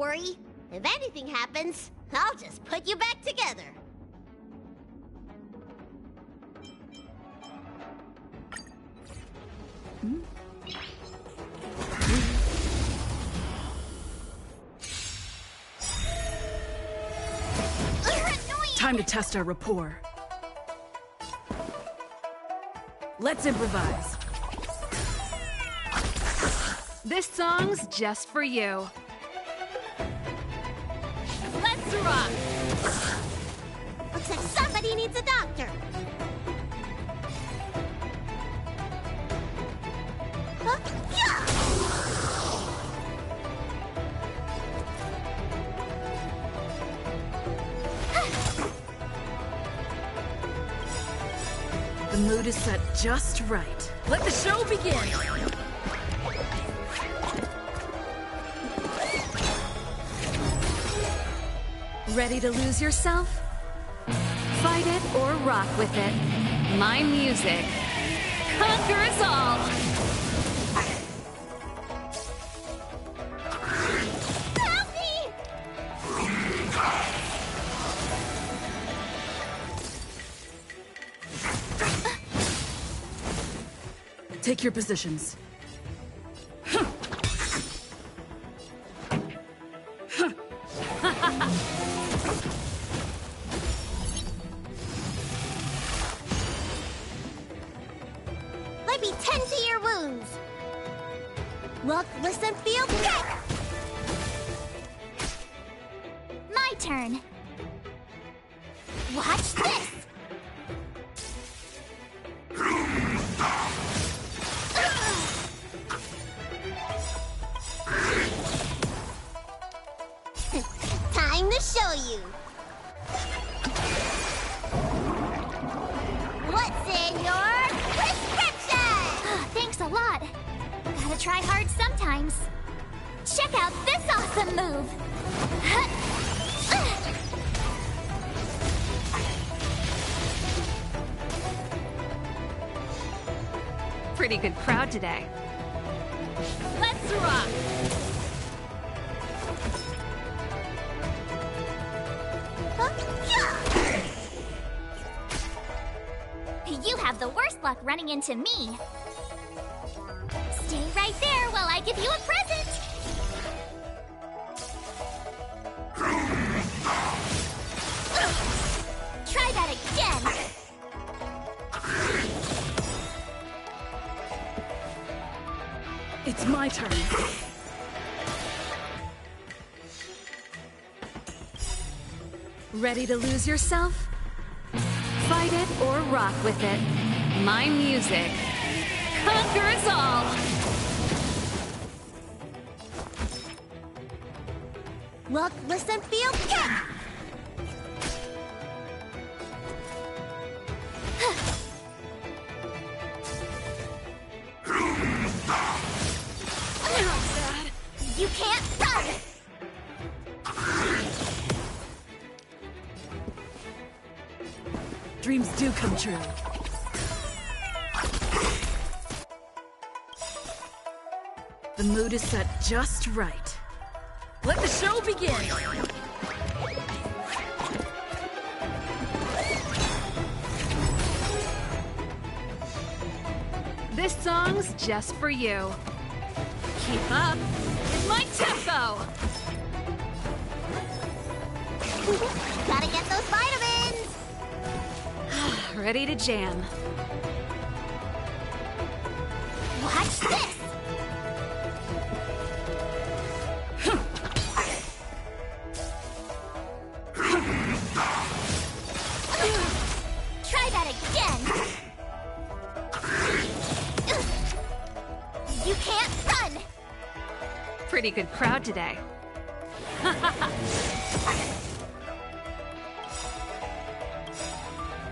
worry. If anything happens, I'll just put you back together. Time to test our rapport. Let's improvise. This song's just for you. Let's rock! Looks like somebody needs a doctor. Huh? Yeah! The mood is set just right. Let the show begin! Ready to lose yourself? Fight it or rock with it. My music conquers all! Help me! Take your positions. Let me tend to your wounds. Look, listen, feel, get! My turn. Watch this! Time to show you. What's in your prescription? Thanks a lot. Gotta try hard sometimes. Check out this awesome move. Pretty good crowd today. Let's rock! You have the worst luck running into me. Stay right there while I give you a present. Try that again. It's my turn. Ready to lose yourself? Fight it or rock with it. My music conquers all! Look, listen, feel, get! You can't run! Dreams do come true. The mood is set just right. Let the show begin! This song's just for you. Keep up with my tempo! Gotta get those vitamins! Ready to jam. Watch this! Try that again! You can't run! Pretty good crowd today.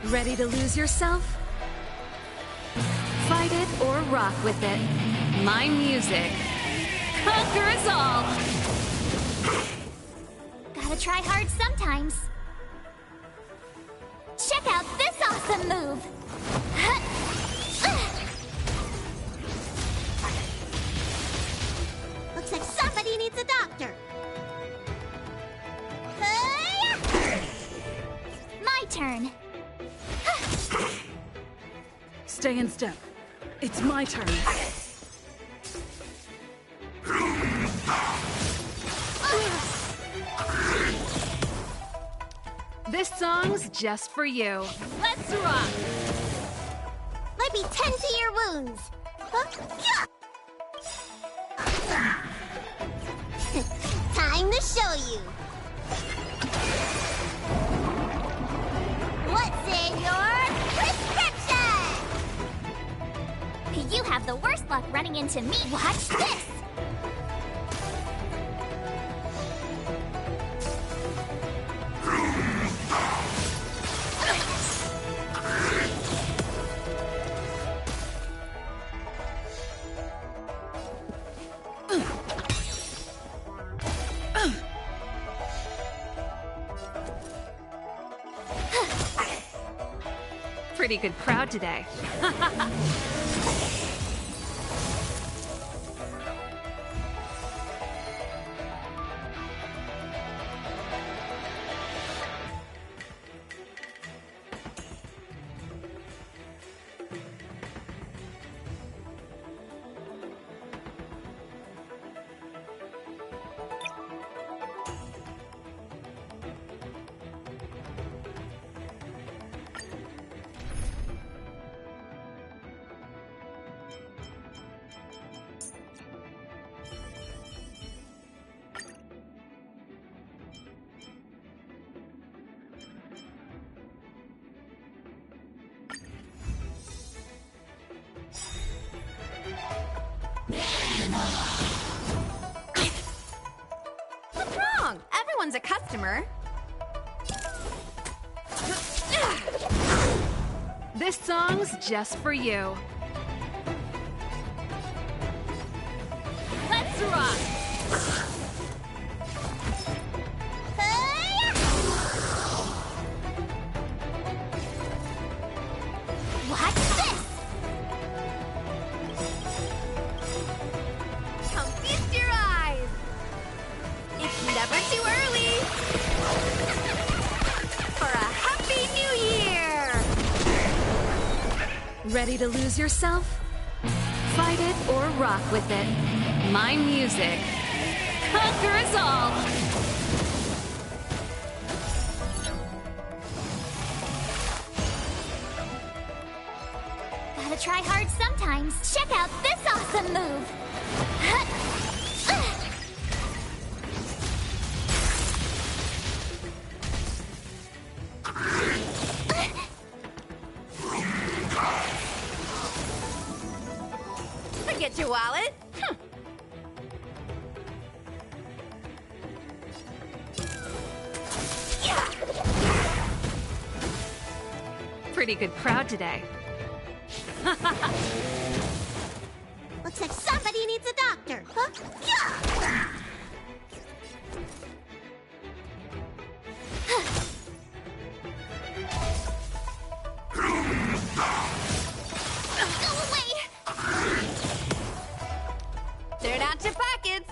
Ready to lose yourself? Fight it or rock with it. My music conquers all! Gotta try hard sometimes. Check out this awesome move. Looks like somebody needs a doctor. turn. Stay in step. It's my turn. This song's just for you. Let's rock! Let me tend to your wounds. Huh? Time to show you. What's in your prescription? You have the worst luck running into me. Watch this! Pretty good crowd today. What's wrong? Everyone's a customer. This song's just for you. Let's rock! Watch this! Come feast your eyes. It's never too early for a happy new year. Ready to lose yourself? Fight it or rock with it. My music conquers all. Gotta try hard sometimes. Check out this awesome move! Forget your wallet. Pretty good crowd today. Looks like somebody needs a doctor. Huh? Go away! Turn out your pockets.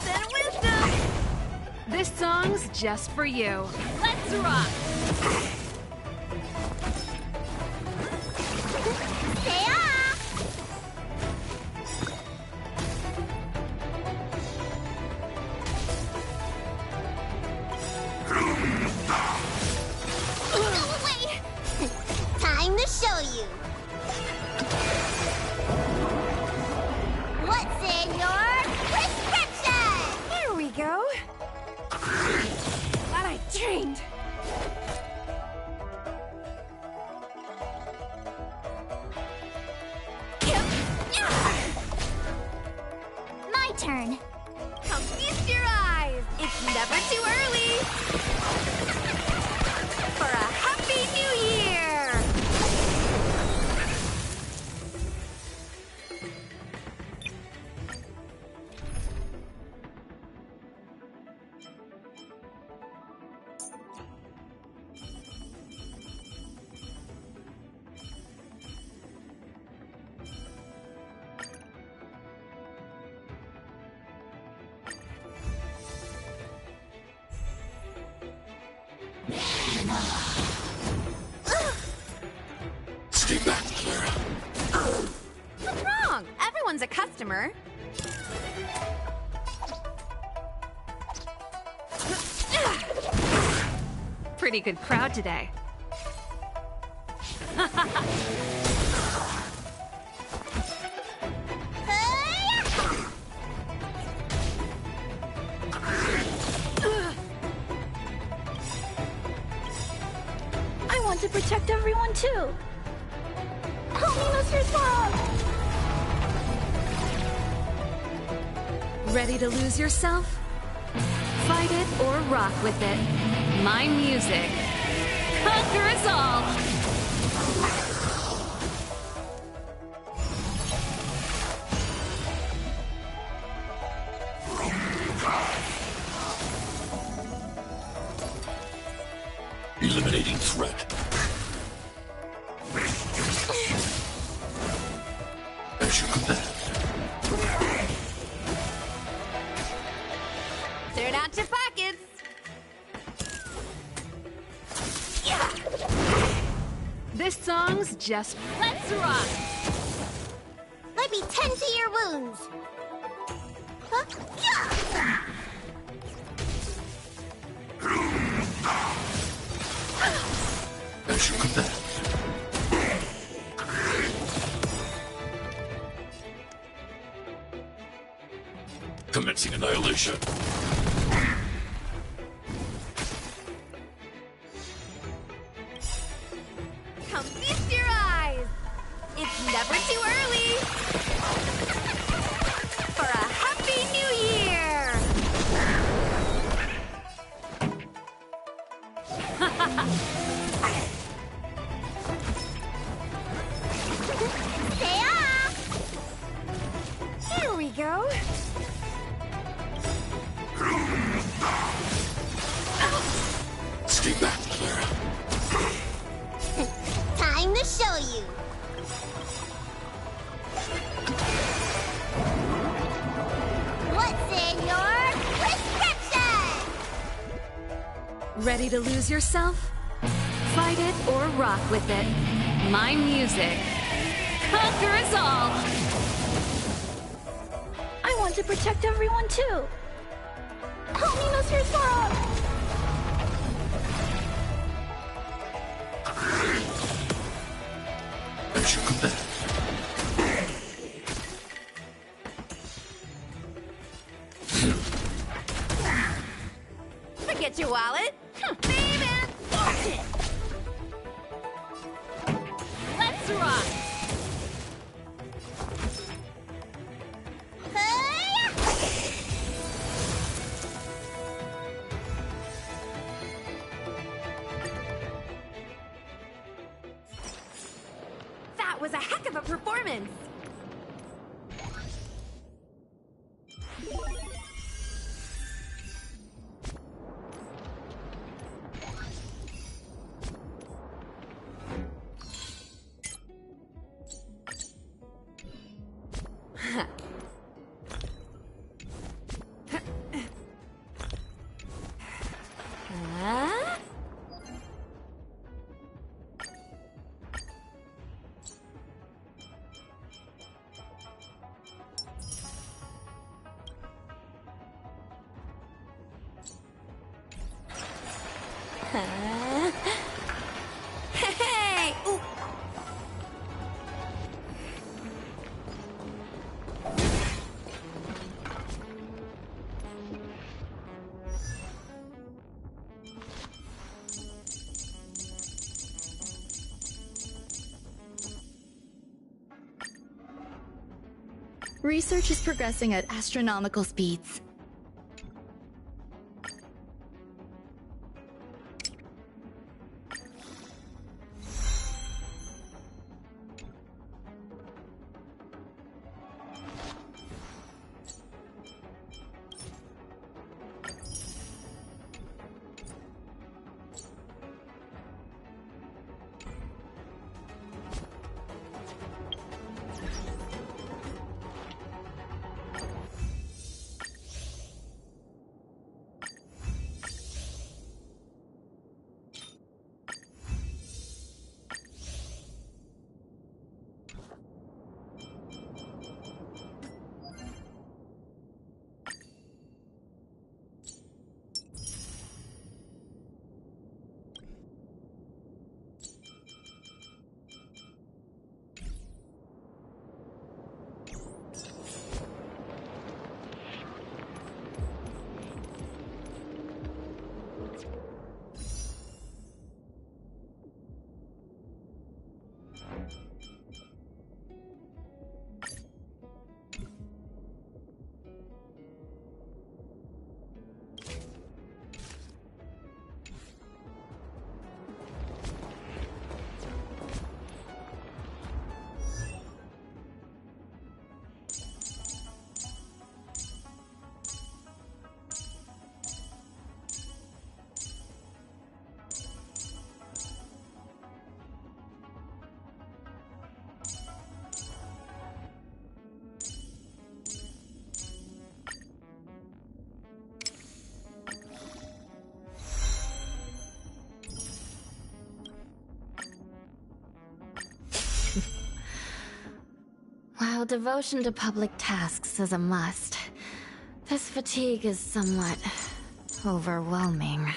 Then wisdom. This song's just for you. Let's rock! Stay off! Go away! Time to show you. What's in your prescription? There we go. Glad I trained. My turn. Come feast your eyes. It's never too early for a happy new year. customer. Pretty good crowd today. I want to protect everyone too. Help me, Mr. Swamp! Ready to lose yourself? Fight it or rock with it. My music. Conquer us all! Eliminating threat. As you command. Turn out your pockets. This song's just let's rock! Let me tend to your wounds. Huh? Yeah! As you command. Commencing annihilation. Come feast your eyes. It's never too early. For a happy new year. Stay off! Here we go. Stay back, Clara. Time to show you. What's in your prescription? Ready to lose yourself? Fight it or rock with it. My music. Conquer us all! I want to protect everyone too. Help me, Mr. Swamp! As you command. Forget your wallet. Baby. Let's rock! That was a heck of a performance. Huh? Hey! Ooh. Research is progressing at astronomical speeds. devotion to public tasks is a must. This fatigue is somewhat overwhelming.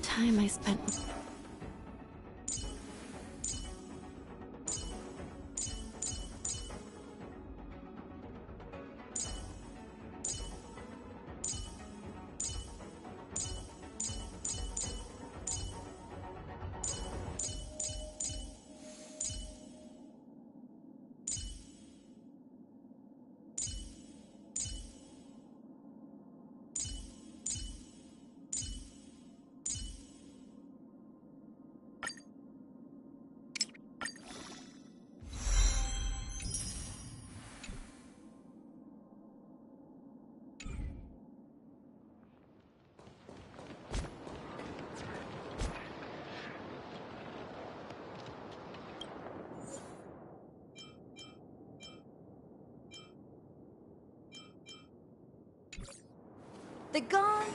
Time I spent. The gong.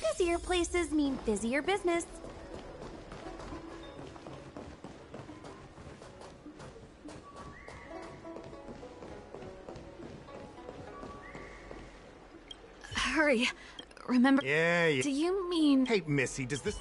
Busier places mean busier business. Hurry. Remember... Yeah. Do you mean... Hey, Missy, does this...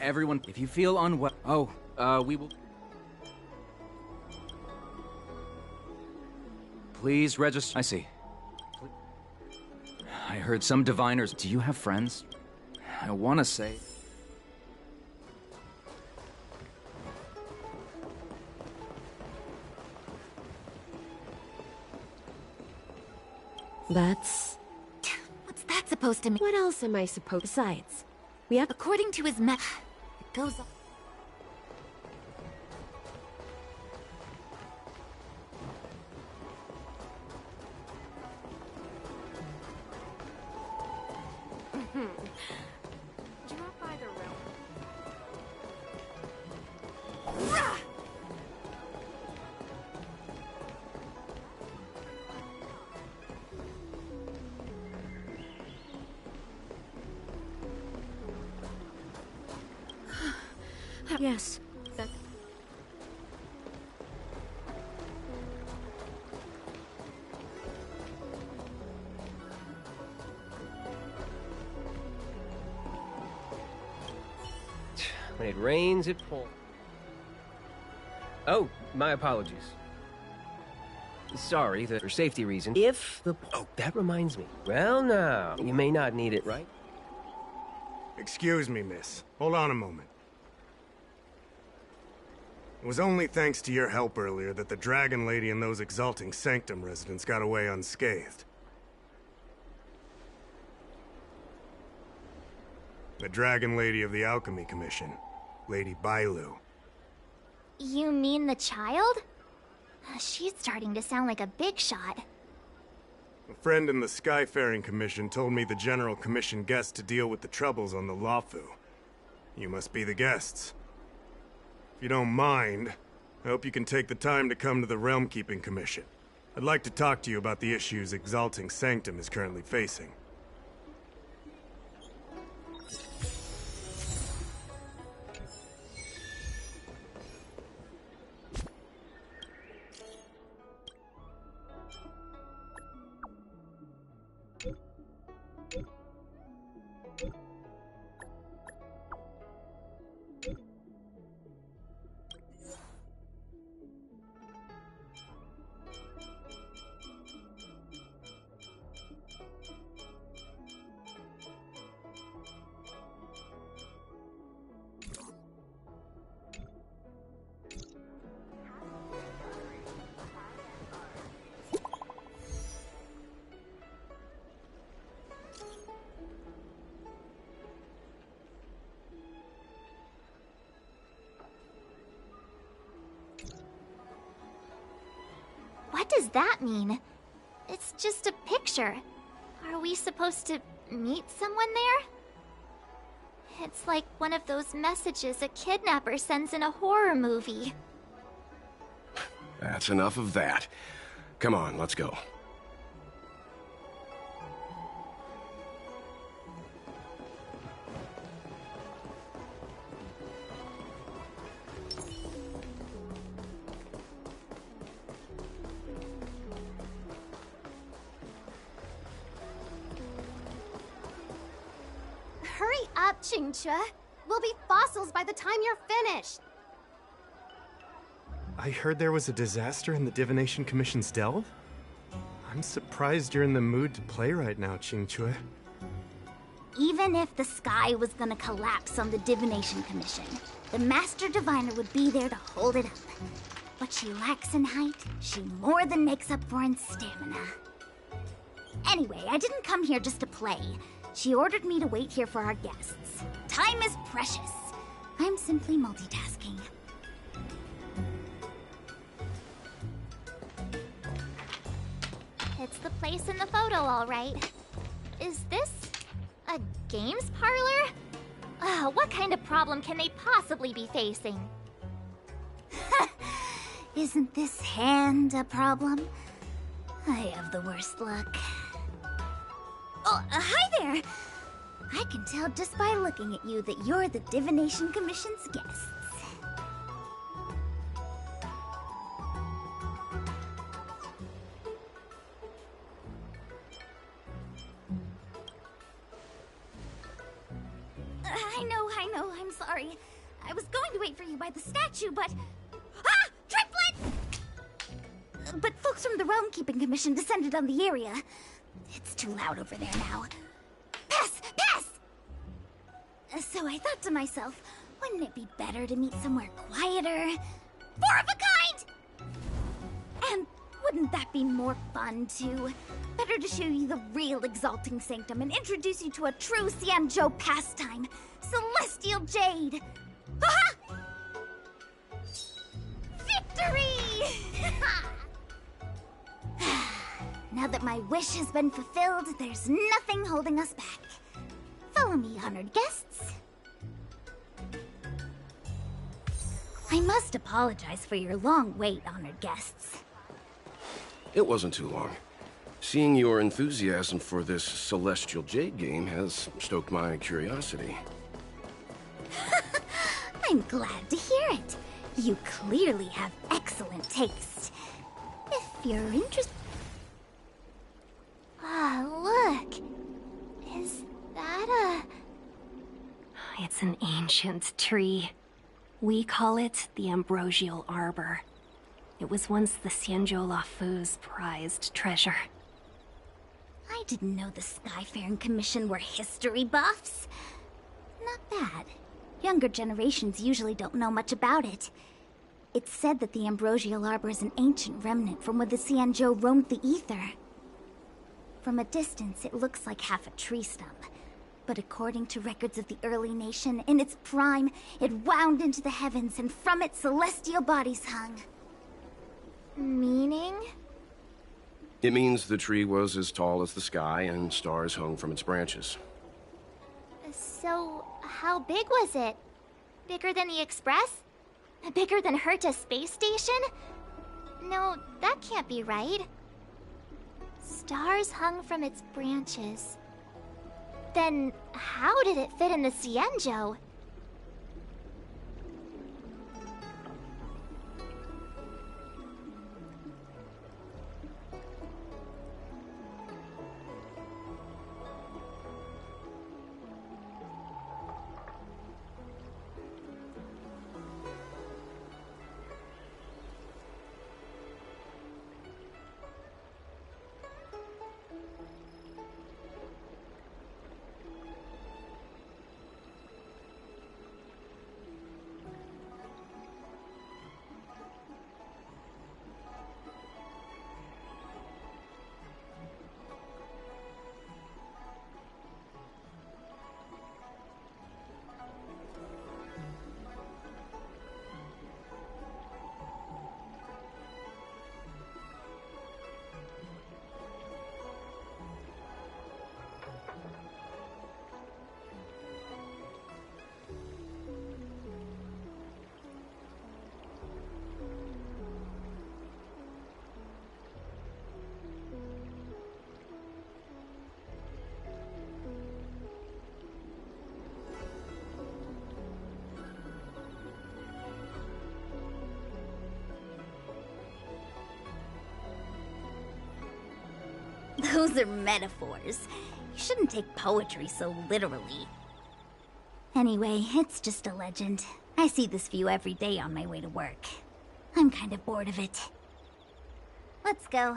Everyone, if you feel unwell... Oh, we will... Please register... I see. I heard some diviners... Do you have friends? I want to say... That's... What's that supposed to mean? What else am I supposed... Besides, we have... According to his it goes on. Drop by the room. Yes. That... When it rains, it pours. Oh, my apologies. Sorry, for safety reasons. If the... Oh, that reminds me. Well, now, you may not need it, right? Excuse me, miss. Hold on a moment. It was only thanks to your help earlier that the Dragon Lady and those Exalting Sanctum residents got away unscathed. The Dragon Lady of the Alchemy Commission, Lady Bailu. You mean the child? She's starting to sound like a big shot. A friend in the Skyfaring Commission told me the General commissioned guests to deal with the troubles on the Luofu. You must be the guests. If you don't mind, I hope you can take the time to come to the Realm Keeping Commission. I'd like to talk to you about the issues Exalting Sanctum is currently facing. What does that mean? It's just a picture. Are we supposed to meet someone there? It's like one of those messages a kidnapper sends in a horror movie. That's enough of that. Come on, let's go. Hurry up, Qingque. We'll be fossils by the time you're finished. I heard there was a disaster in the Divination Commission's delve? I'm surprised you're in the mood to play right now, Qingque. Even if the sky was gonna collapse on the Divination Commission, the Master Diviner would be there to hold it up. What she lacks in height, she more than makes up for in stamina. Anyway, I didn't come here just to play. She ordered me to wait here for our guests. Time is precious. I'm simply multitasking. It's the place in the photo, all right. Is this a games parlor? What kind of problem can they possibly be facing? Isn't this hand a problem? I have the worst luck. Oh, hi there! I can tell just by looking at you that you're the Divination Commission's guests. I know, I'm sorry. I was going to wait for you by the statue, but... Ah! Triplet! But folks from the Realm Keeping Commission descended on the area. It's too loud over there now. Pass! Pass! So I thought to myself, wouldn't it be better to meet somewhere quieter? Four of a kind! And wouldn't that be more fun, too? Better to show you the real Exalting Sanctum and introduce you to a true Xianzhou pastime, Celestial Jade! Ha-ha! Victory! Now that my wish has been fulfilled, there's nothing holding us back. Follow me, honored guests. I must apologize for your long wait, honored guests. It wasn't too long. Seeing your enthusiasm for this Celestial Jade game has stoked my curiosity. I'm glad to hear it. You clearly have excellent taste. If you're interested... Ah, look. Is that a... It's an ancient tree. We call it the Ambrosial Arbor. It was once the Xianzhou Lafu's prized treasure. I didn't know the Skyfaring Commission were history buffs. Not bad. Younger generations usually don't know much about it. It's said that the Ambrosial Arbor is an ancient remnant from when the Xianzhou roamed the ether. From a distance, it looks like half a tree stump. But according to records of the early nation, in its prime, it wound into the heavens, and from it celestial bodies hung. Meaning? It means the tree was as tall as the sky and stars hung from its branches. So, how big was it? Bigger than the Express? Bigger than Herta Space Station? No, that can't be right. Stars hung from its branches. Then, how did it fit in the Xianzhou? Those are metaphors. You shouldn't take poetry so literally. Anyway, it's just a legend. I see this view every day on my way to work. I'm kind of bored of it. Let's go.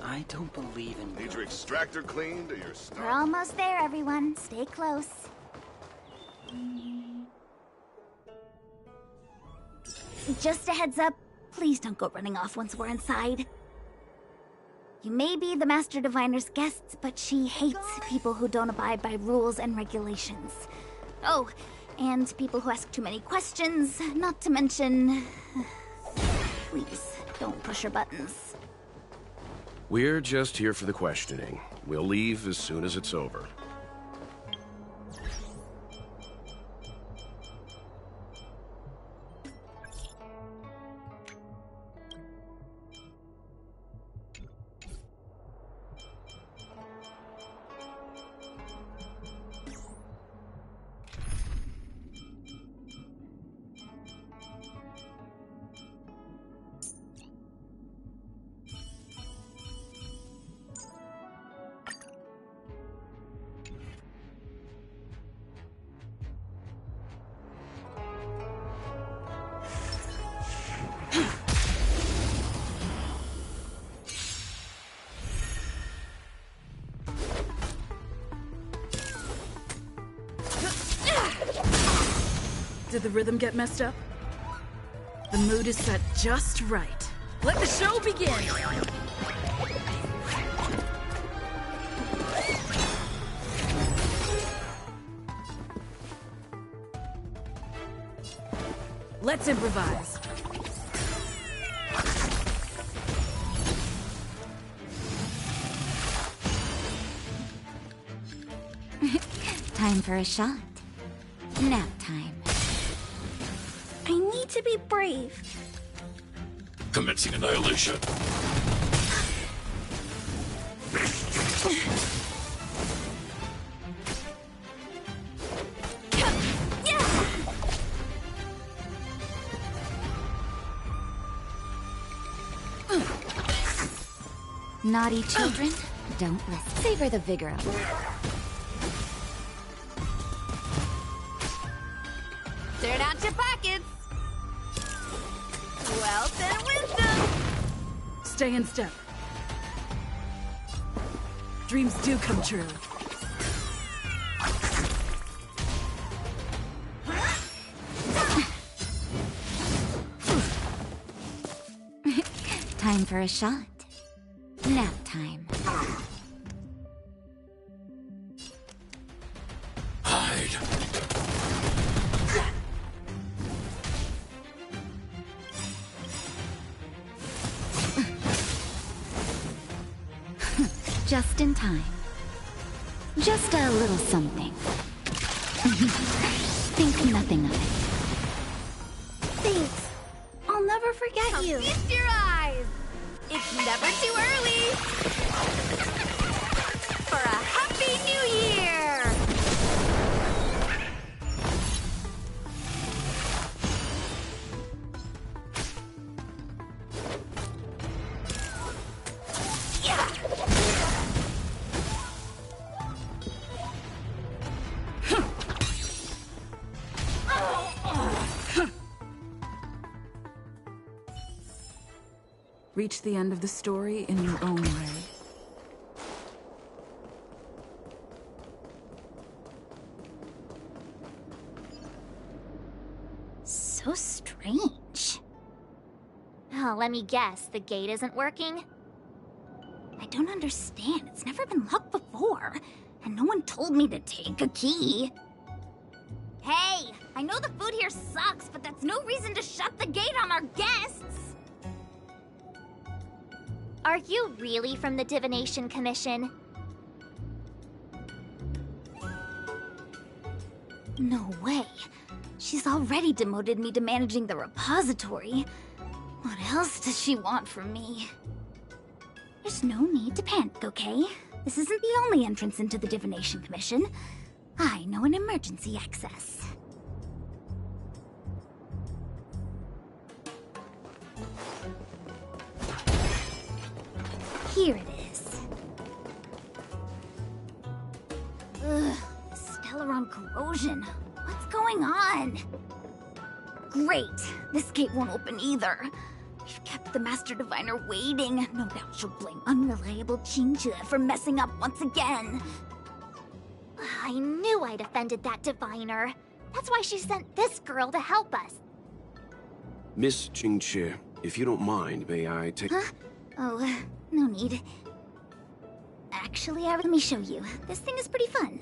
I don't believe in... Need your extractor cleaned or your stuff? We're almost there, everyone. Stay close. Just a heads up, please don't go running off once we're inside. You may be the Master Diviner's guests, but she hates people who don't abide by rules and regulations. Oh, and people who ask too many questions, not to mention... Please, don't push her buttons. We're just here for the questioning. We'll leave as soon as it's over. Did the rhythm get messed up? The mood is set just right. Let the show begin! Let's improvise. Time for a shot. Nap time. I need to be brave. Commencing annihilation. Naughty children, don't listen. Savor the vigor of it. Turn out your pockets. Wealth and wisdom. Stay in step. Dreams do come true. Time for a shot. Nap time. Hide. Just in time. Just a little something. Think nothing of it. Thanks. I'll never forget you. Feast your eyes. It's never too early for a happy new year. Reach the end of the story in your own way. So strange. Oh, let me guess. The gate isn't working? I don't understand. It's never been locked before. And no one told me to take a key. Hey, I know the food here sucks, but that's no reason to shut the gate on our guests. Are you really from the Divination Commission? No way. She's already demoted me to managing the repository. What else does she want from me? There's no need to panic, okay? This isn't the only entrance into the Divination Commission. I know an emergency access. Here it is. Ugh, Stellaron corrosion. What's going on? Great. This gate won't open either. We've kept the Master Diviner waiting. No doubt she'll blame unreliable Qingque for messing up once again. I knew I'd offended that diviner. That's why she sent this girl to help us. Miss Qingque, if you don't mind, may I take... Huh? Oh, no need. Actually, let me show you. This thing is pretty fun.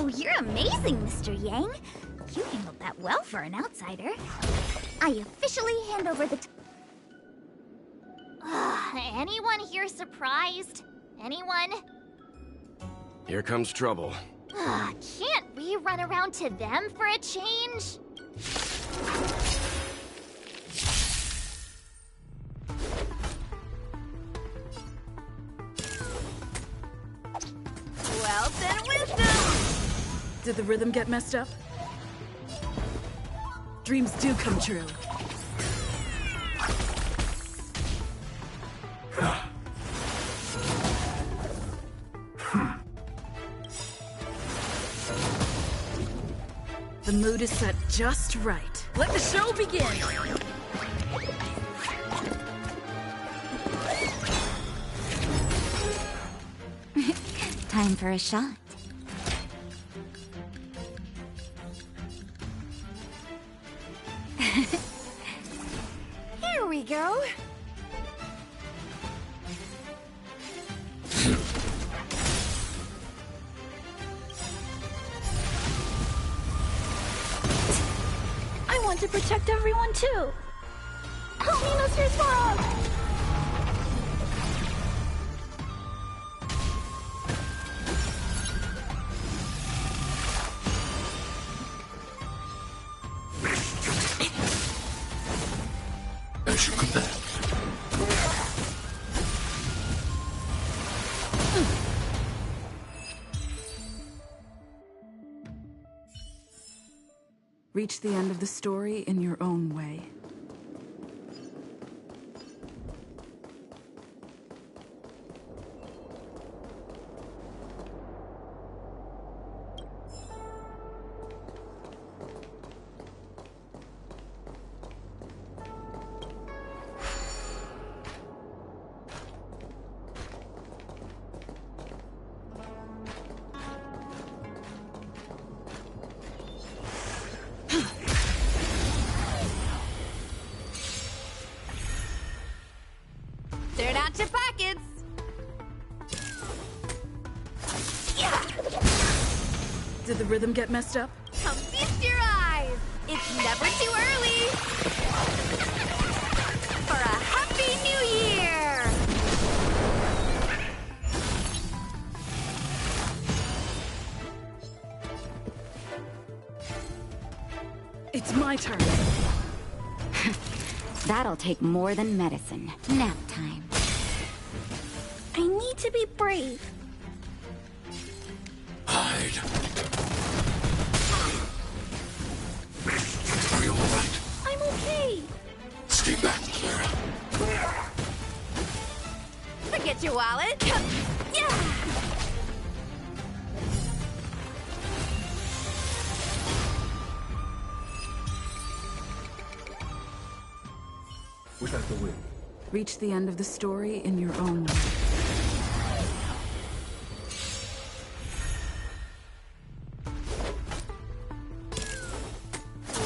you're amazing, Mr. Yang. You handled that well for an outsider. I officially hand over the Anyone here surprised? Anyone? Here comes trouble. Can't we run around to them for a change? Well, then wisdom! Did the rhythm get messed up? Dreams do come true. The mood is set just right. Let the show begin! Time for a shot. Here we go. I want to protect everyone too. Help me, Mr. Swamp! As you command. Reach the end of the story in your own way. Turn out your pockets. Yeah. Did the rhythm get messed up? Come feast your eyes. It's never too early for a happy new year. It's my turn. That'll take more than medicine. Nap time. I need to be brave. Hide. Are you alright? I'm okay. Stay back, Clara. Forget your wallet. Yeah. Without the wind. Reach the end of the story in your own way.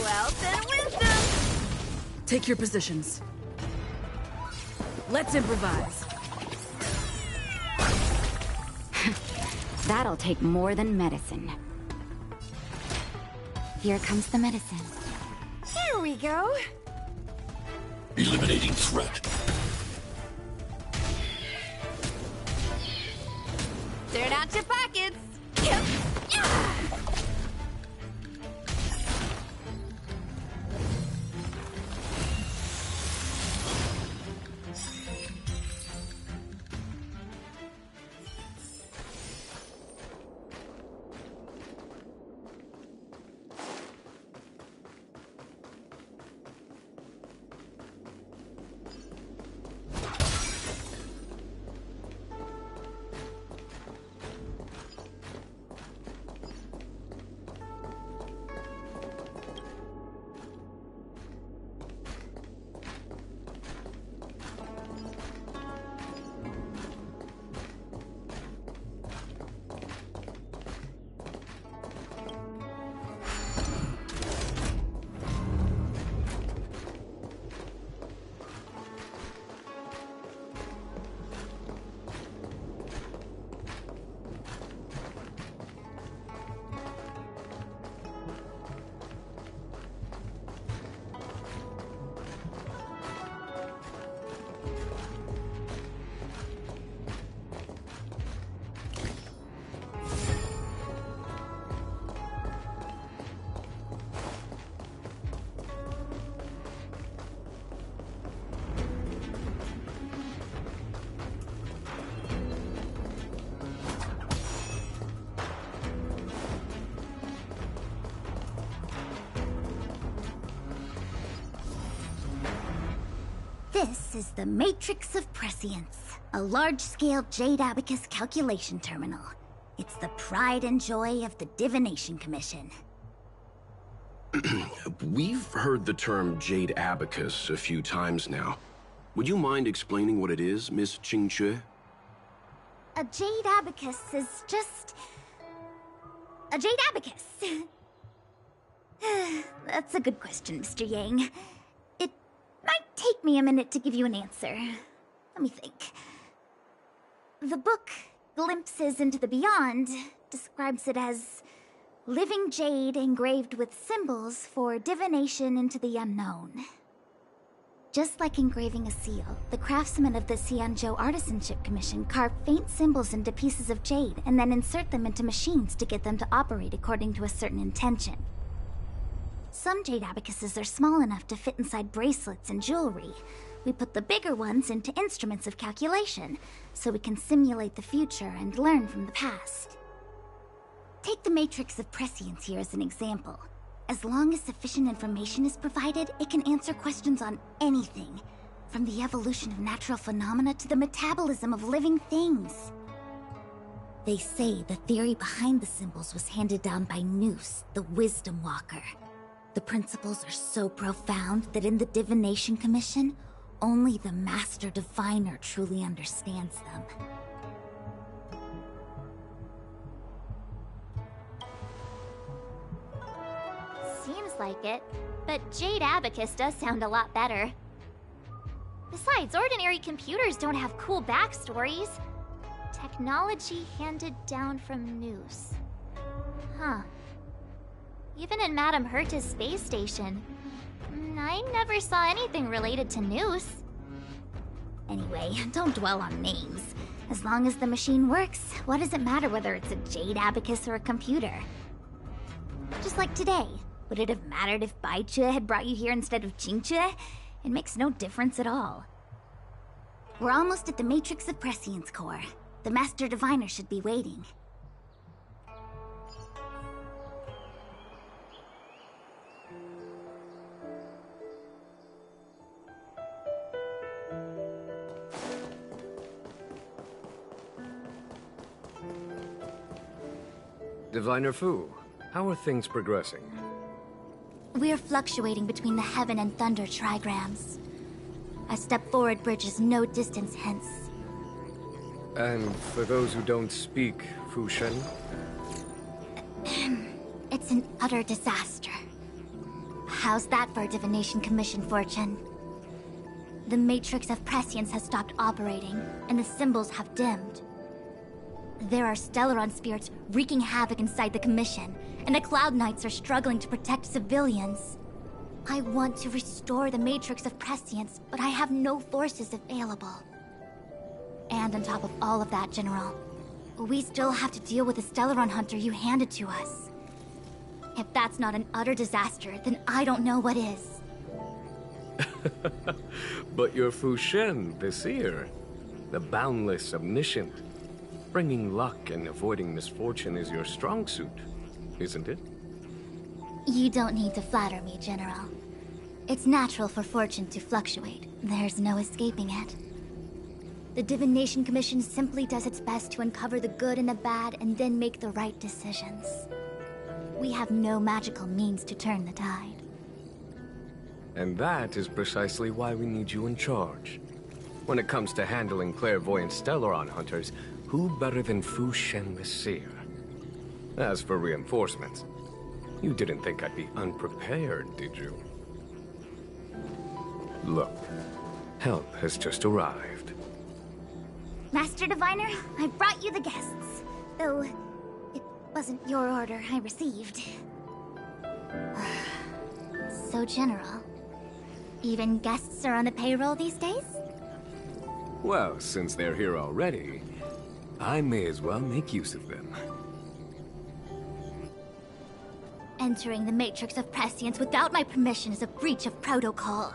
Well, then wisdom. Take your positions. Let's improvise. That'll take more than medicine. Here comes the medicine. Here we go. Eliminating threat. Turn out your pockets. Yeah. This is the Matrix of Prescience, a large-scale Jade Abacus calculation terminal. It's the pride and joy of the Divination Commission. We've heard the term Jade Abacus a few times now. Would you mind explaining what it is, Miss Qingque? A Jade Abacus is just... a Jade Abacus. That's a good question, Mr. Yang. It might take me a minute to give you an answer. Let me think. The book, Glimpses into the Beyond, describes it as living jade engraved with symbols for divination into the unknown. Just like engraving a seal, the craftsmen of the Xianzhou Artisanship Commission carve faint symbols into pieces of jade and then insert them into machines to get them to operate according to a certain intention. Some jade abacuses are small enough to fit inside bracelets and jewelry. We put the bigger ones into instruments of calculation, so we can simulate the future and learn from the past. Take the Matrix of Prescience here as an example. As long as sufficient information is provided, it can answer questions on anything, from the evolution of natural phenomena to the metabolism of living things. They say the theory behind the symbols was handed down by Noose, the Wisdom Walker. The principles are so profound that in the Divination Commission, only the Master Diviner truly understands them. Seems like it, but Jade Abacus does sound a lot better. Besides, ordinary computers don't have cool backstories. Technology handed down from Noose. Huh. Even in Madame Herta's space station, I never saw anything related to Noose. Anyway, don't dwell on names. As long as the machine works, what does it matter whether it's a Jade Abacus or a computer? Just like today. Would it have mattered if Baichue had brought you here instead of Qingque? It makes no difference at all. We're almost at the Matrix of Prescience core. The Master Diviner should be waiting. Diviner Fu, how are things progressing? We're fluctuating between the Heaven and Thunder trigrams. A step forward bridges no distance hence. And for those who don't speak Fu Shen? It's an utter disaster. How's that for a Divination Commission fortune? The Matrix of Prescience has stopped operating, and the symbols have dimmed. There are Stellaron spirits wreaking havoc inside the Commission, and the Cloud Knights are struggling to protect civilians. I want to restore the Matrix of Prescience, but I have no forces available. And on top of all of that, General, we still have to deal with the Stellaron Hunter you handed to us. If that's not an utter disaster, then I don't know what is. But you're Fu Shen, the seer. The boundless, omniscient. Bringing luck and avoiding misfortune is your strong suit, isn't it? You don't need to flatter me, General. It's natural for fortune to fluctuate. There's no escaping it. The Divination Commission simply does its best to uncover the good and the bad and then make the right decisions. We have no magical means to turn the tide. And that is precisely why we need you in charge. When it comes to handling clairvoyant Stellaron hunters, who better than Fu Shen the Seer? As for reinforcements, you didn't think I'd be unprepared, did you? Look, help has just arrived. Master Diviner, I brought you the guests. Though, it wasn't your order I received. So, General, even guests are on the payroll these days? Well, since they're here already, I may as well make use of them. Entering the Matrix of Prescience without my permission is a breach of protocol.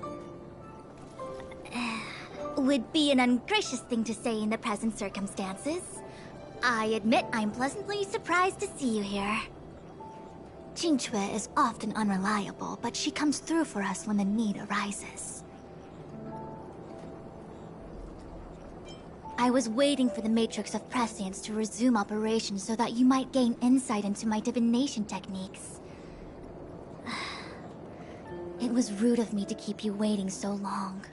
Would be an ungracious thing to say in the present circumstances. I admit I'm pleasantly surprised to see you here. Qingque is often unreliable, but she comes through for us when the need arises. I was waiting for the Matrix of Prescience to resume operations so that you might gain insight into my divination techniques. It was rude of me to keep you waiting so long.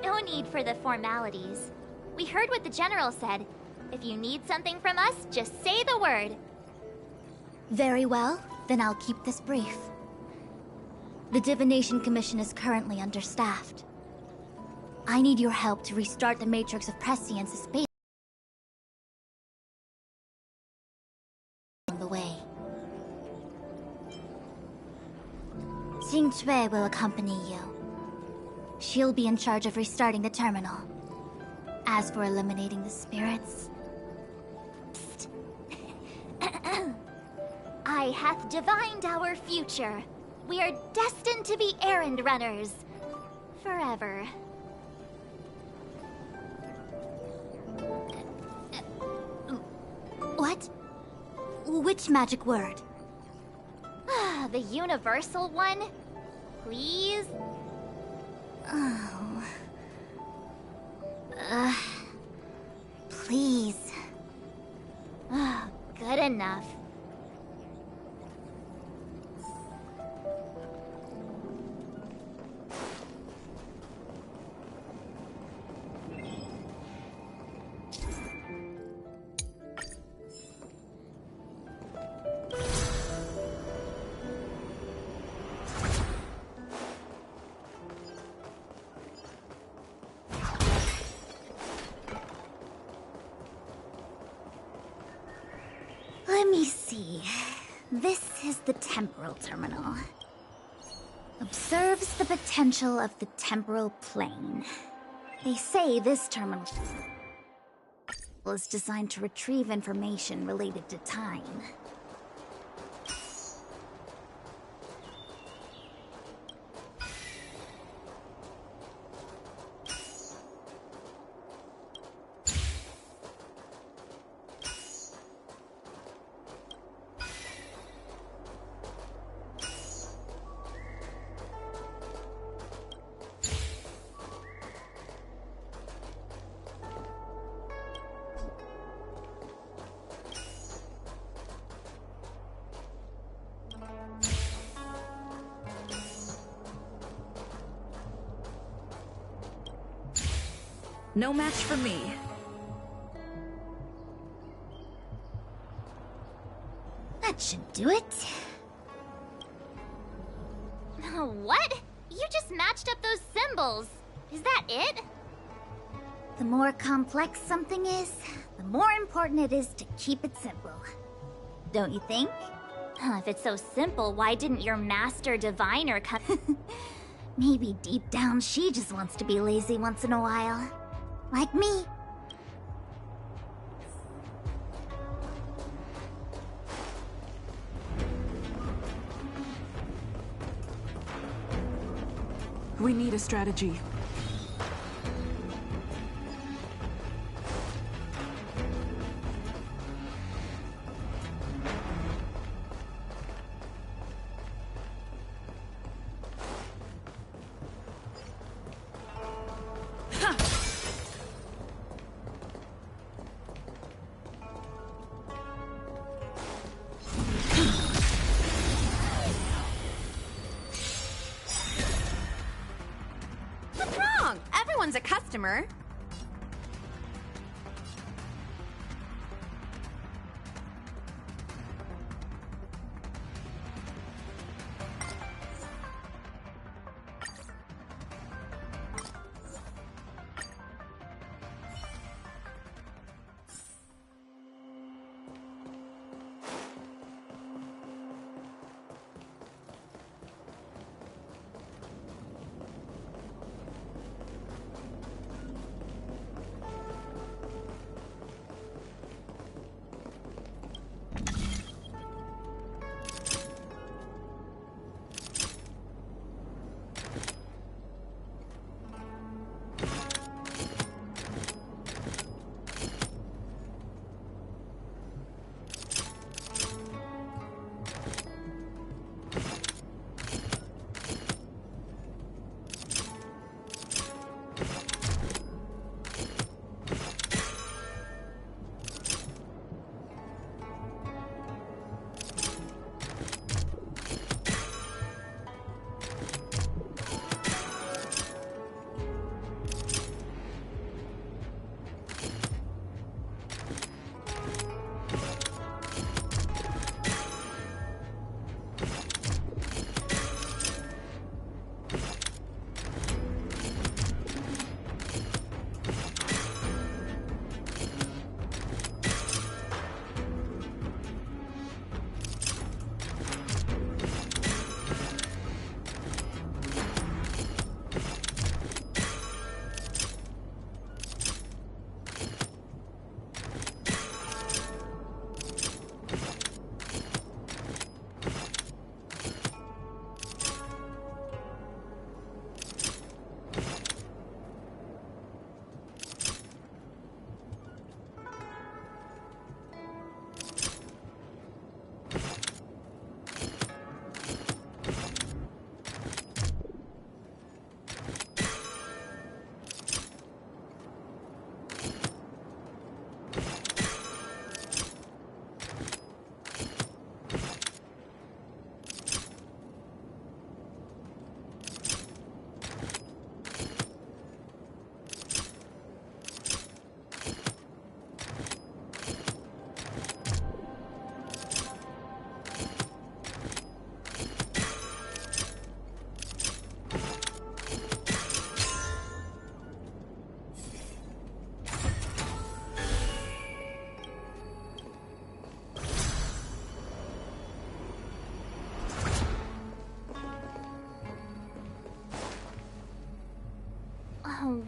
No need for the formalities. We heard what the General said. If you need something from us, just say the word. Very well, then I'll keep this brief. The Divination Commission is currently understaffed. I need your help to restart the Matrix of Prescience's space on the way. Jing Cui will accompany you. She'll be in charge of restarting the terminal. As for eliminating the spirits... Psst. I hath divined our future. We are destined to be errand runners. Forever. What? Which magic word? The universal one? Please? Oh. Please. Good enough. Let me see. This is the temporal terminal. Observes the potential of the temporal plane. They say this terminal is designed to retrieve information related to time. No match for me. That should do it. What? You just matched up those symbols. Is that it? The more complex something is, the more important it is to keep it simple. Don't you think? If it's so simple, why didn't your master diviner come? Maybe deep down she just wants to be lazy once in a while. Like me. We need a strategy. Everyone's a customer.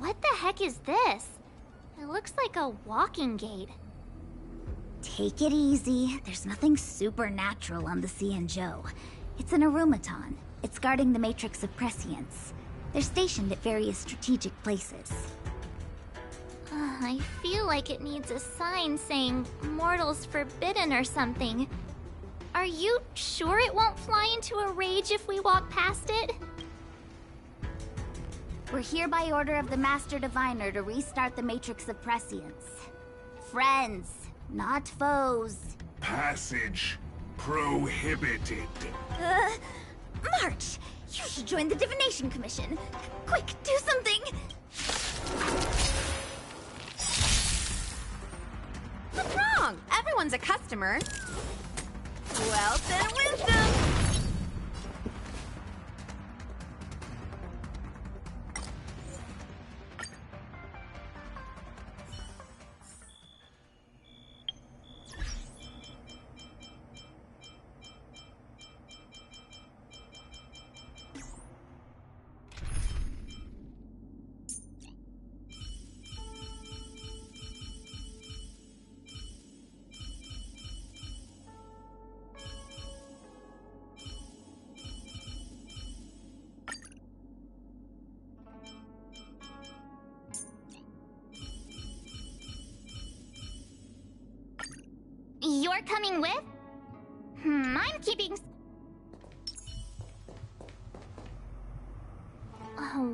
What the heck is this? It looks like a walking gate. Take it easy. There's nothing supernatural on the Cianzhou. It's an arumaton. It's guarding the Matrix of Prescience. They're stationed at various strategic places. I feel like it needs a sign saying mortals forbidden or something. Are you sure it won't fly into a rage if we walk past it? We're here by order of the Master Diviner to restart the Matrix of Prescience. Friends, not foes. Passage prohibited. March! You should join the Divination Commission. Quick, do something! What's wrong? Everyone's a customer. Wealth and wisdom! You're coming with? I'm keeping...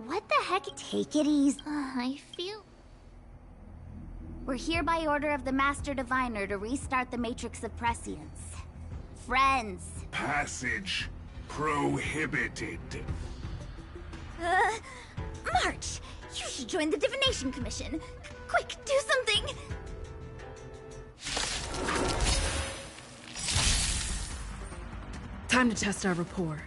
What the heck? Take it easy. I feel... We're here by order of the Master Diviner to restart the Matrix of Prescience. Friends. Passage prohibited. March! You should join the Divination Commission. Quick, do something! Time to test our rapport.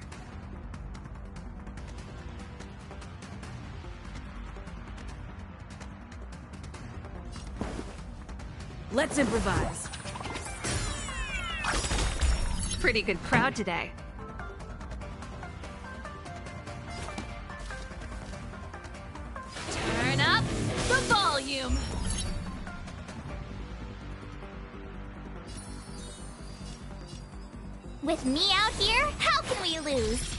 Let's improvise. Pretty good crowd today. Turn up the volume! With me out here, how can we lose?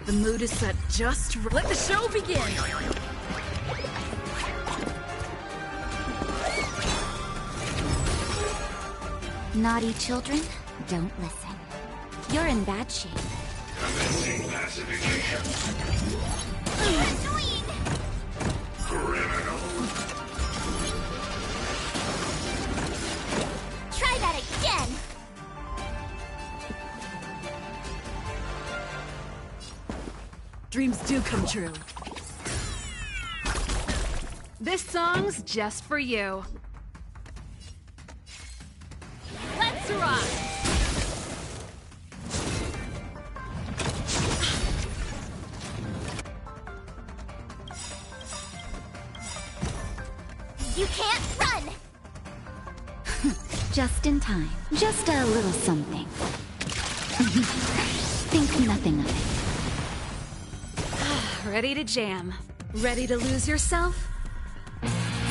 The mood is set just right. Let the show begin! Naughty children, don't listen. You're in bad shape. Commencing pacification. Annoying! Criminal. Try that again! Dreams do come true. This song's just for you. Let's rock! You can't run! Just in time. Just a little something. Think nothing of it. Ready to jam. Ready to lose yourself?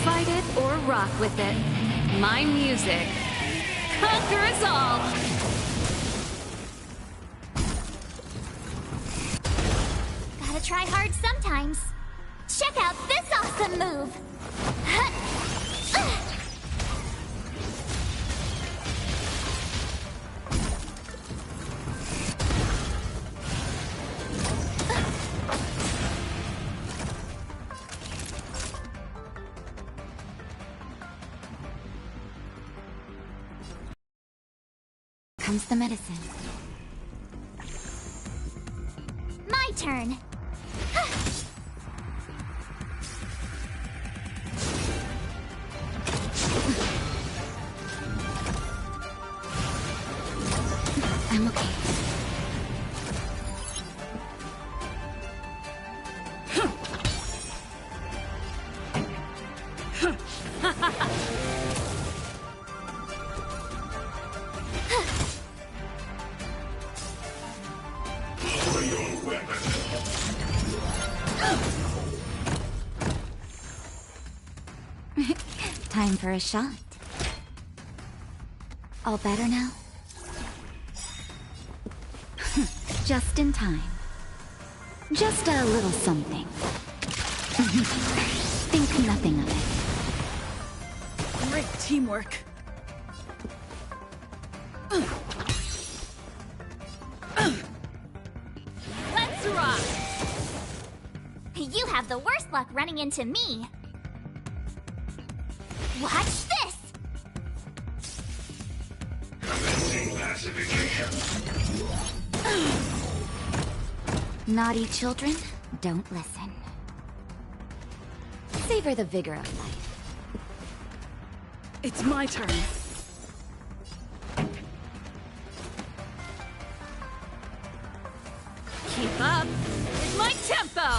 Fight it or rock with it. My music. Conquer us all! Gotta try hard sometimes. Check out this awesome move! Comes the medicine. My turn! I'm okay. Time for a shot. All better now? Just in time. Just a little something. Think nothing of it. Great teamwork. Let's rock! You have the worst luck running into me. Watch this! Commencing pacification. Naughty children, don't listen. Savor the vigor of life. It's my turn. Keep up with my tempo!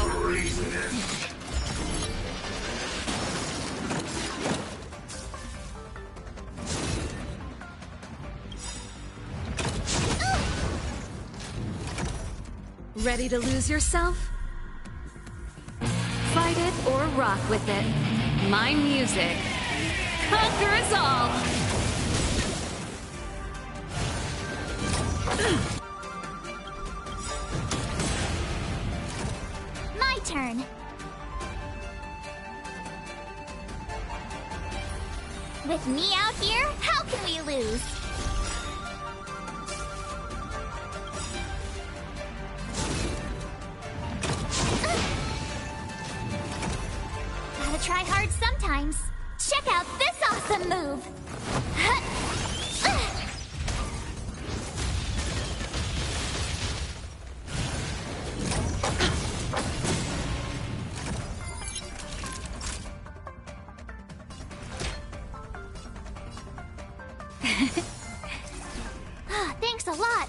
Ready to lose yourself? Fight it or rock with it. My music conquers all! My turn. With me out here, how can we lose? Gotta try hard sometimes. Check out this awesome move! Thanks a lot!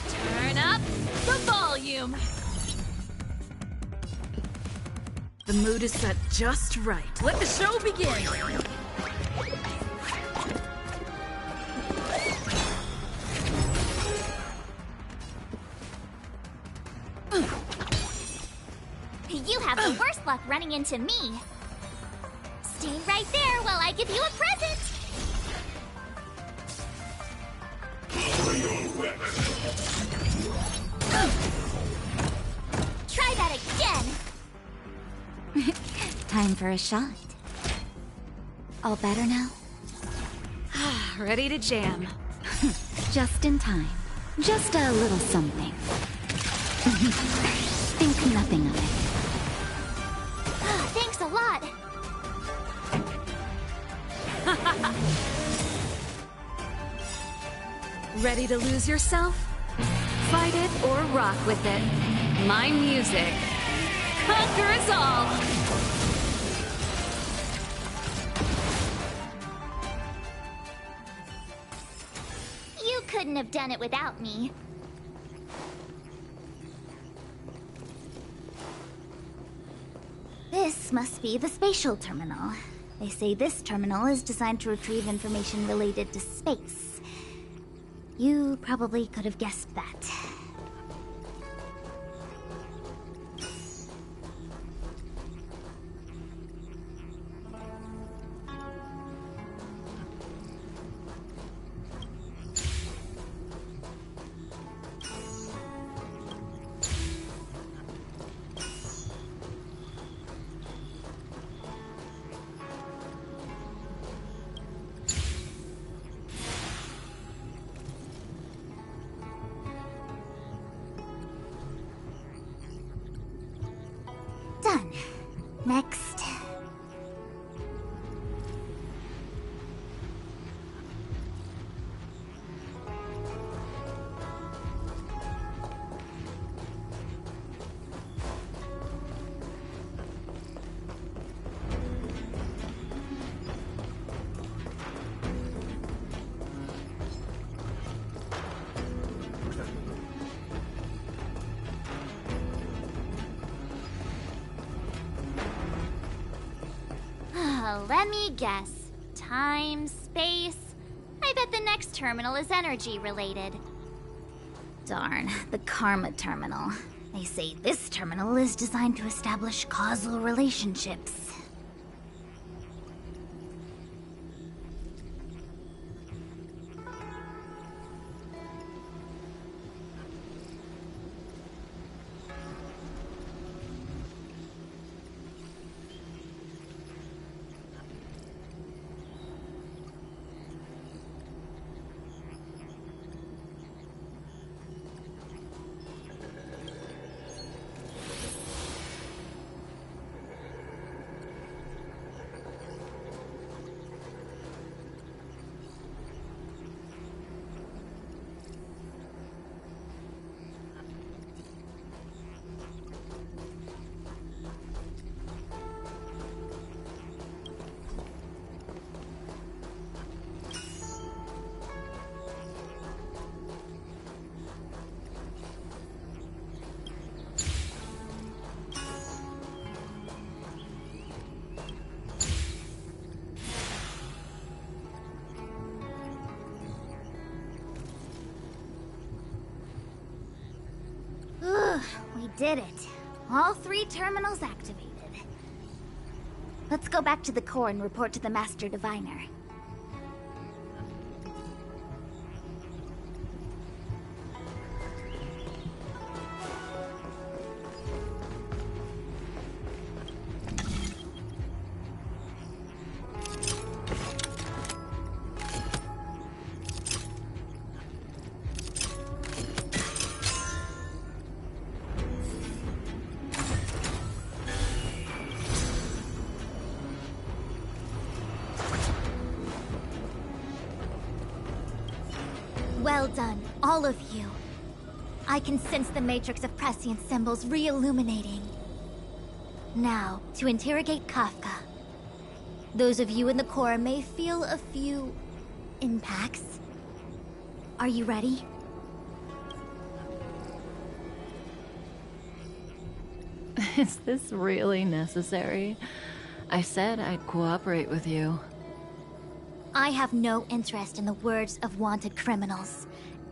Turn up the volume! The mood is set just right. Let the show begin! You have the worst luck running into me. Stay right there while I give you a present. Lower your weapon. Try that again. Time for a shot. All better now? Ready to jam. Just in time. Just a little something. Think nothing of it. Thanks a lot. Ready to lose yourself? Fight it or rock with it. My music conquers all! You couldn't have done it without me. This must be the spatial terminal. They say this terminal is designed to retrieve information related to space. You probably could have guessed that. Done. Next. Let me guess. Time, space. I bet the next terminal is energy related. Darn, the Karma Terminal. They say this terminal is designed to establish causal relationships. We did it. All 3 terminals activated. Let's go back to the core and report to the Master Diviner. Well done, all of you. I can sense the matrix of prescient symbols re-illuminating. Now, to interrogate Kafka. Those of you in the core may feel a few impacts. Are you ready? Is this really necessary? I said I'd cooperate with you. I have no interest in the words of wanted criminals,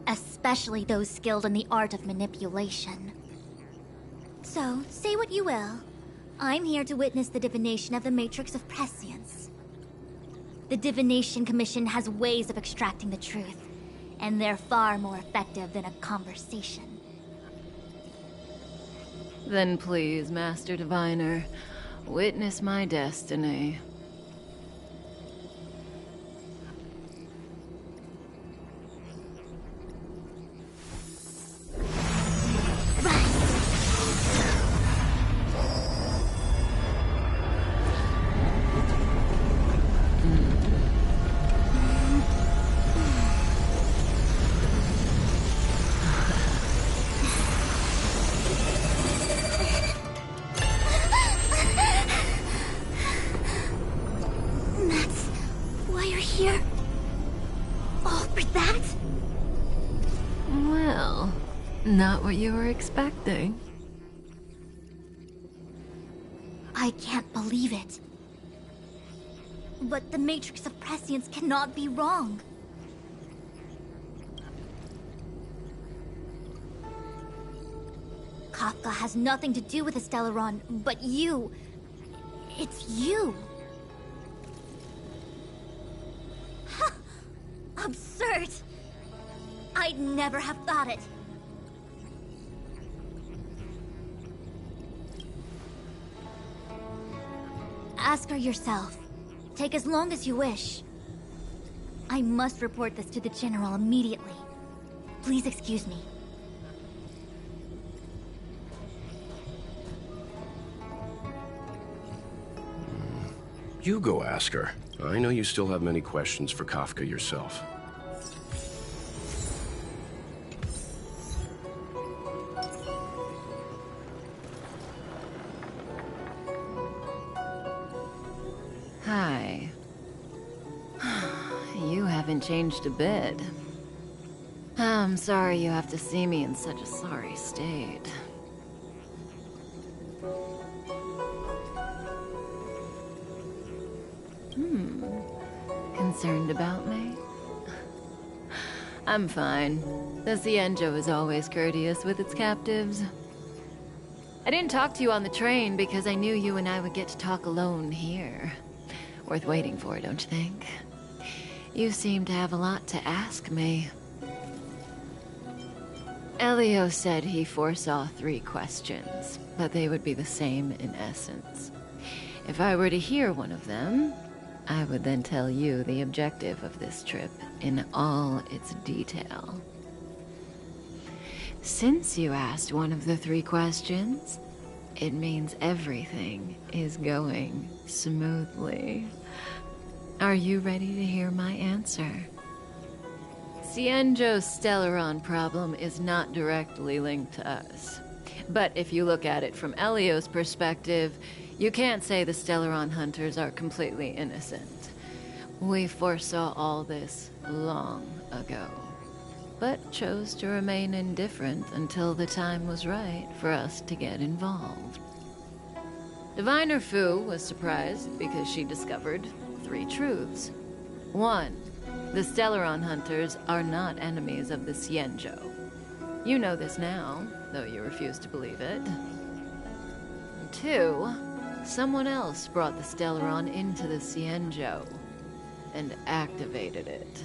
especially those skilled in the art of manipulation. So, say what you will. I'm here to witness the divination of the matrix of prescience. The Divination Commission has ways of extracting the truth, and they're far more effective than a conversation. Then please, Master Diviner, witness my destiny. Not what you were expecting. I can't believe it. But the Matrix of Prescience cannot be wrong. Kafka has nothing to do with Stellaron, but you... It's you. Absurd. I'd never have thought it. Ask her yourself. Take as long as you wish. I must report this to the General immediately. Please excuse me. You go ask her. I know you still have many questions for Kafka yourself. Hi. You haven't changed a bit. I'm sorry you have to see me in such a sorry state. Concerned about me? I'm fine. The Cienjo is always courteous with its captives. I didn't talk to you on the train because I knew you and I would get to talk alone here. Worth waiting for, don't you think? You seem to have a lot to ask me. Elio said he foresaw 3 questions, but they would be the same in essence. If I were to hear one of them, I would then tell you the objective of this trip in all its detail. Since you asked one of the 3 questions, it means everything is going smoothly. Are you ready to hear my answer? Cienjo's Stellaron problem is not directly linked to us. But if you look at it from Elio's perspective, you can't say the Stellaron hunters are completely innocent. We foresaw all this long ago, but chose to remain indifferent until the time was right for us to get involved. Diviner Fu was surprised because she discovered 3 truths. 1, the Stellaron hunters are not enemies of the Cienjo. You know this now, though you refuse to believe it. 2, someone else brought the Stellaron into the Cienjo and activated it.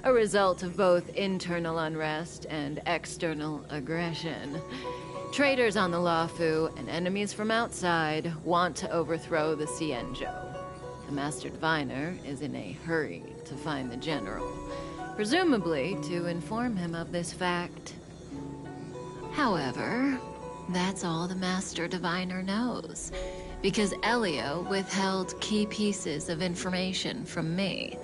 A result of both internal unrest and external aggression. Traitors on the Luofu and enemies from outside want to overthrow the Cienjo. The Master Diviner is in a hurry to find the General, presumably to inform him of this fact. However, that's all the Master Diviner knows, because Elio withheld key pieces of information from me.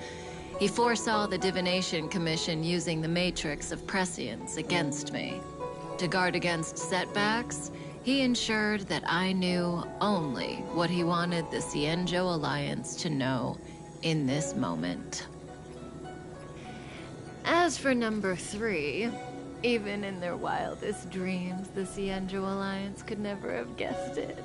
He foresaw the Divination Commission using the Matrix of Prescience against me. To guard against setbacks, he ensured that I knew only what he wanted the Cienjo Alliance to know in this moment. As for number 3, even in their wildest dreams, the Cienjo Alliance could never have guessed it.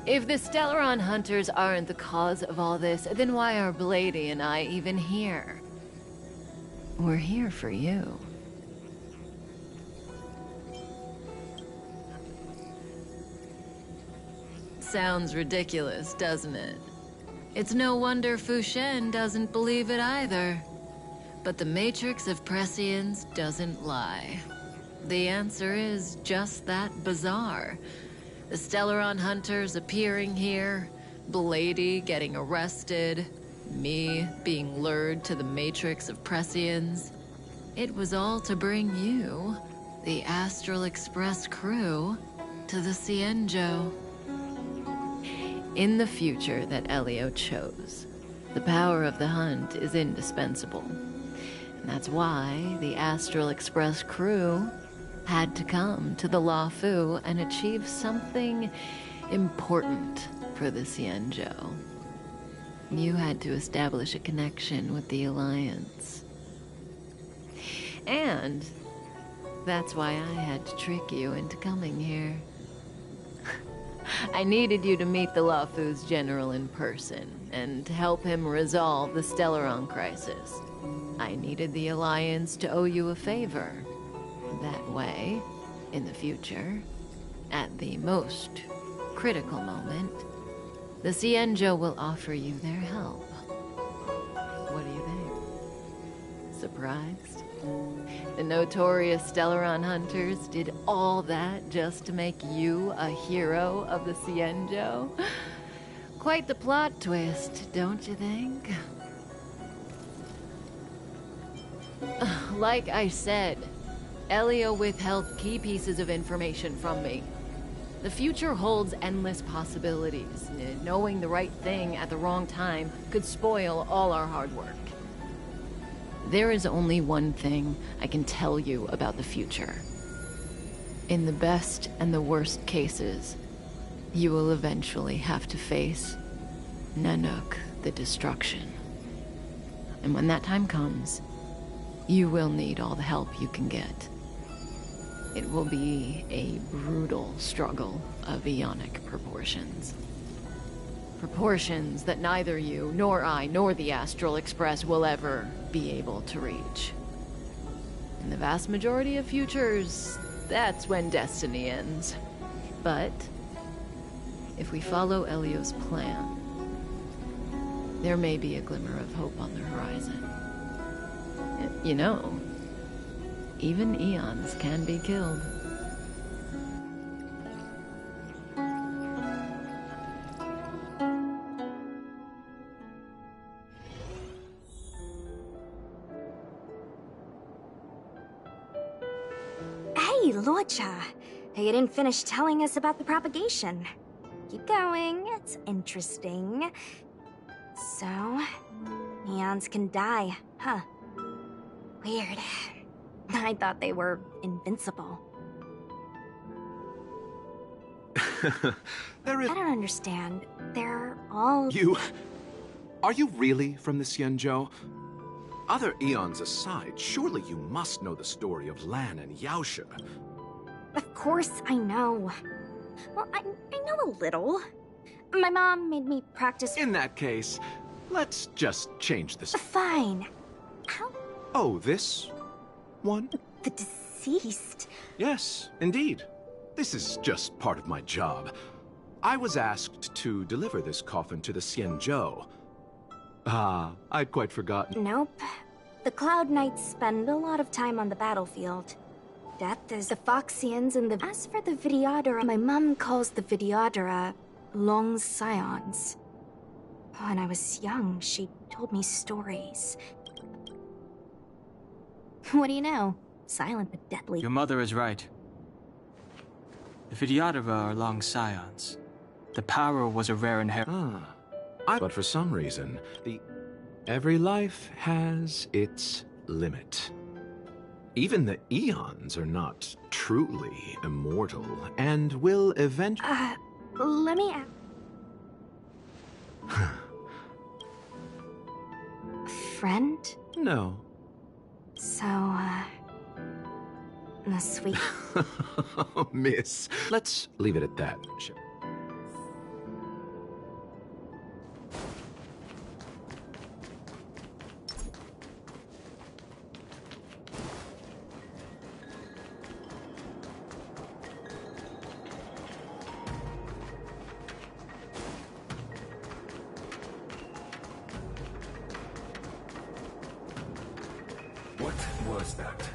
If the Stellaron hunters aren't the cause of all this, then why are Blady and I even here? We're here for you. Sounds ridiculous, doesn't it? It's no wonder Fu Shen doesn't believe it either. But the Matrix of Prescience doesn't lie. The answer is just that bizarre. The Stellaron hunters appearing here, Blady getting arrested, me being lured to the Matrix of Prescience. It was all to bring you, the Astral Express crew, to the Cienjo. In the future that Elio chose, the power of the hunt is indispensable. And that's why the Astral Express crew had to come to the Luofu and achieve something important for the Cienjo. You had to establish a connection with the Alliance. And that's why I had to trick you into coming here. I needed you to meet the Luofu's general in person and to help him resolve the Stellaron crisis. I needed the Alliance to owe you a favor. That way, in the future, at the most critical moment, the Cienjo will offer you their help. What do you think? Surprised? The notorious Stellaron hunters did all that just to make you a hero of the Cienjo? Quite the plot twist, don't you think? Like I said, Elio withheld key pieces of information from me. The future holds endless possibilities. Knowing the right thing at the wrong time could spoil all our hard work. There is only one thing I can tell you about the future. In the best and the worst cases, you will eventually have to face Nanook the Destruction. And when that time comes, you will need all the help you can get. It will be a brutal struggle of Aeonic proportions. Proportions that neither you, nor I, nor the Astral Express will ever be able to reach. In the vast majority of futures, that's when destiny ends. But if we follow Elio's plan, there may be a glimmer of hope on the horizon. You know, even eons can be killed. Hey, Lorcha. You didn't finish telling us about the propagation. Keep going, it's interesting. So, eons can die, huh? Weird. I thought they were invincible. There is... I don't understand. They're all... Are you really from the Xianzhou? Other eons aside, surely you must know the story of Lan and Yaoshe. Of course I know. Well, I know a little. My mom made me practice... In that case, let's just change this. Fine. How... Oh, this one? The deceased? Yes, indeed. This is just part of my job. I was asked to deliver this coffin to the Xianzhou. I'd quite forgotten. Nope. The Cloud Knights spend a lot of time on the battlefield. Death is the Foxians and the... As for the Videodora, my mom calls the Videodora long scions. When I was young, she told me stories. What do you know? Silent but deadly. Your mother is right. The Videodora are long scions. The power was a rare inheritance. But for some reason, every life has its limit. Even the eons are not truly immortal, and will eventually... let me ask... Friend? No. So, the sweet... Miss, let's leave it at that. What was that?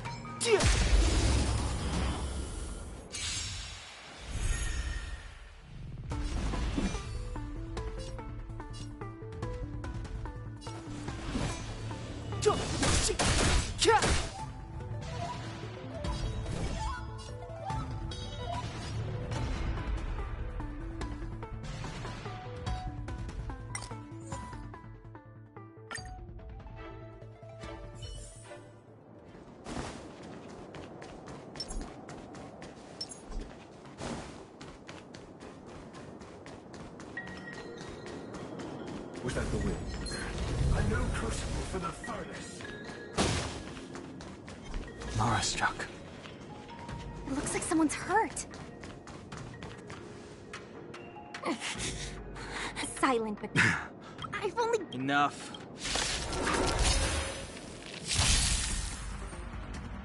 Was that the wind? A new crucible for the furnace. Mara struck. It looks like someone's hurt. Silent, but... I've only... Enough.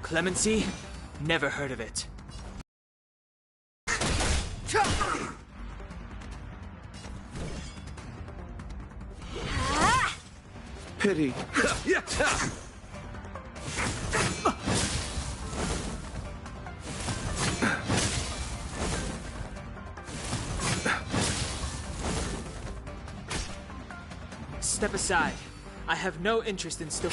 Clemency? Never heard of it. Pity. Step aside. I have no interest in still...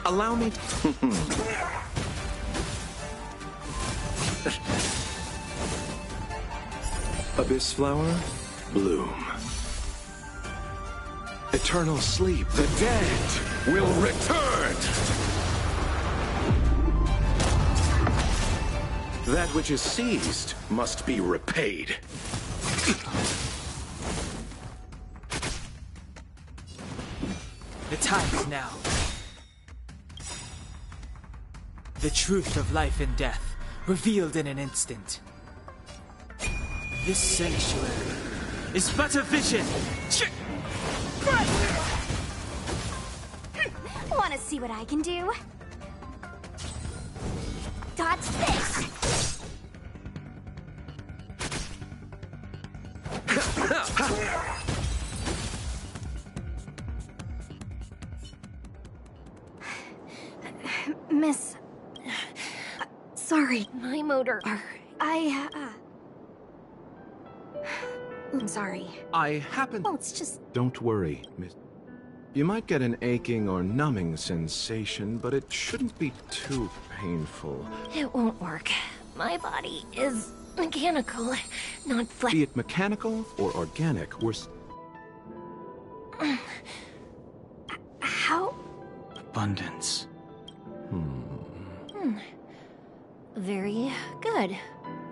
Allow me Abyss flower, bloom. Eternal sleep. The dead will return! That which is seized must be repaid. The time is now. The truth of life and death, revealed in an instant. This sanctuary is but a vision. Want to see what I can do? Dodge this! Miss... sorry. My motor. I'm sorry. I happen... Well, it's just... Don't worry, Miss... You might get an aching or numbing sensation, but it shouldn't be too painful. It won't work. My body is mechanical, not flesh. Be it mechanical or organic, we're... How? Abundance. Very good.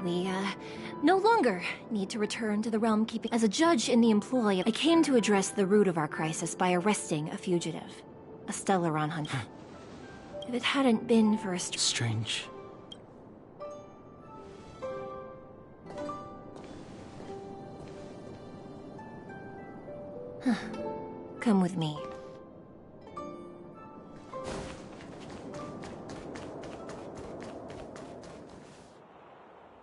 We, no longer need to return to the realm keeping. As a judge in the employ, I came to address the root of our crisis by arresting a fugitive. A Stellaron hunter. If it hadn't been for a strange. Come with me.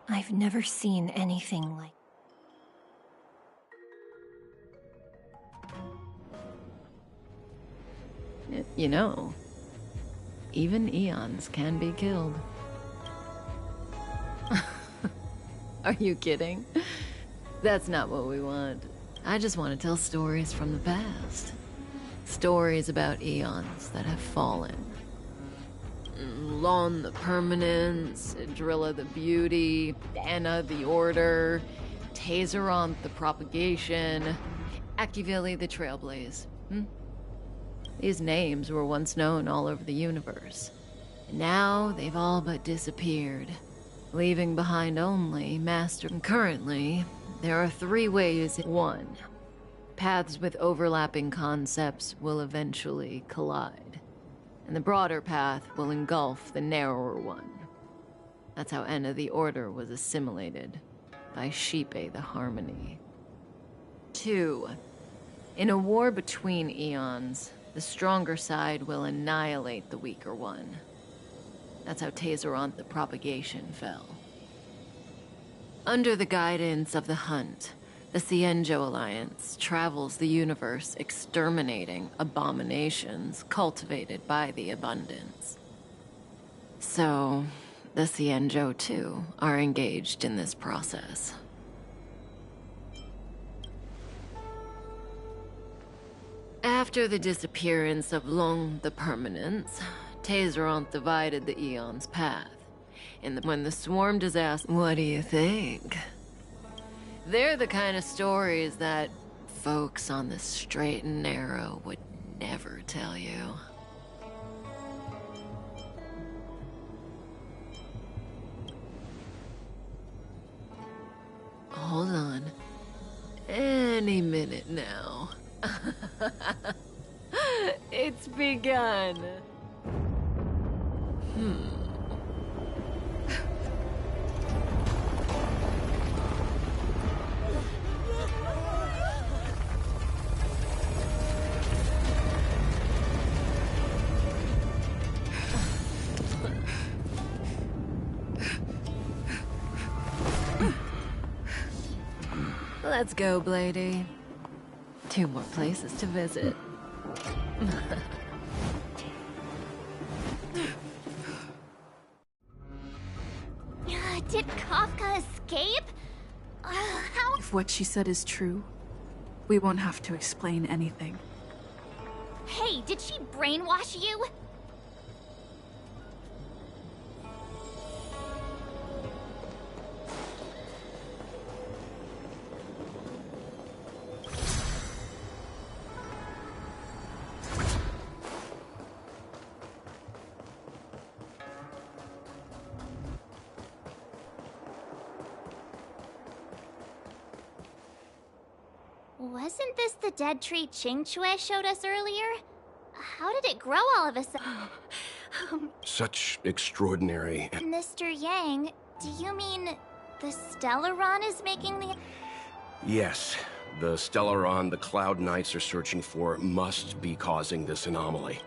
I've never seen anything like... You know, even eons can be killed. Are you kidding? That's not what we want. I just want to tell stories from the past. Stories about eons that have fallen. Lon the Permanence, Drilla the Beauty, Anna the Order, Tazeronth the Propagation, Akivili the Trailblaze. These names were once known all over the universe. And now they've all but disappeared, leaving behind only Master. Currently, there are 3 ways. 1. Paths with overlapping concepts will eventually collide, and the broader path will engulf the narrower one. That's how Enna the Order was assimilated by Sheepe the Harmony. 2. In a war between eons, the stronger side will annihilate the weaker one. That's how Tazeronth the Propagation fell. Under the guidance of the Hunt, the Cienjo Alliance travels the universe exterminating abominations cultivated by the Abundance. So, the Cienjo, too, are engaged in this process. After the disappearance of Long the Permanence, Tazeronth divided the Eon's path. And when the swarm disaster... What do you think? They're the kind of stories that folks on the straight and narrow would never tell you. Hold on. Any minute now. It's begun. Let's go, Blady. 2 more places to visit. Did Kafka escape? How? If what she said is true, we won't have to explain anything. Hey, did she brainwash you? Wasn't this the dead tree Qingque showed us earlier? How did it grow all of a sudden? Such extraordinary... Mr. Yang, do you mean the Stellaron is making the... Yes, the Stellaron the Cloud Knights are searching for must be causing this anomaly.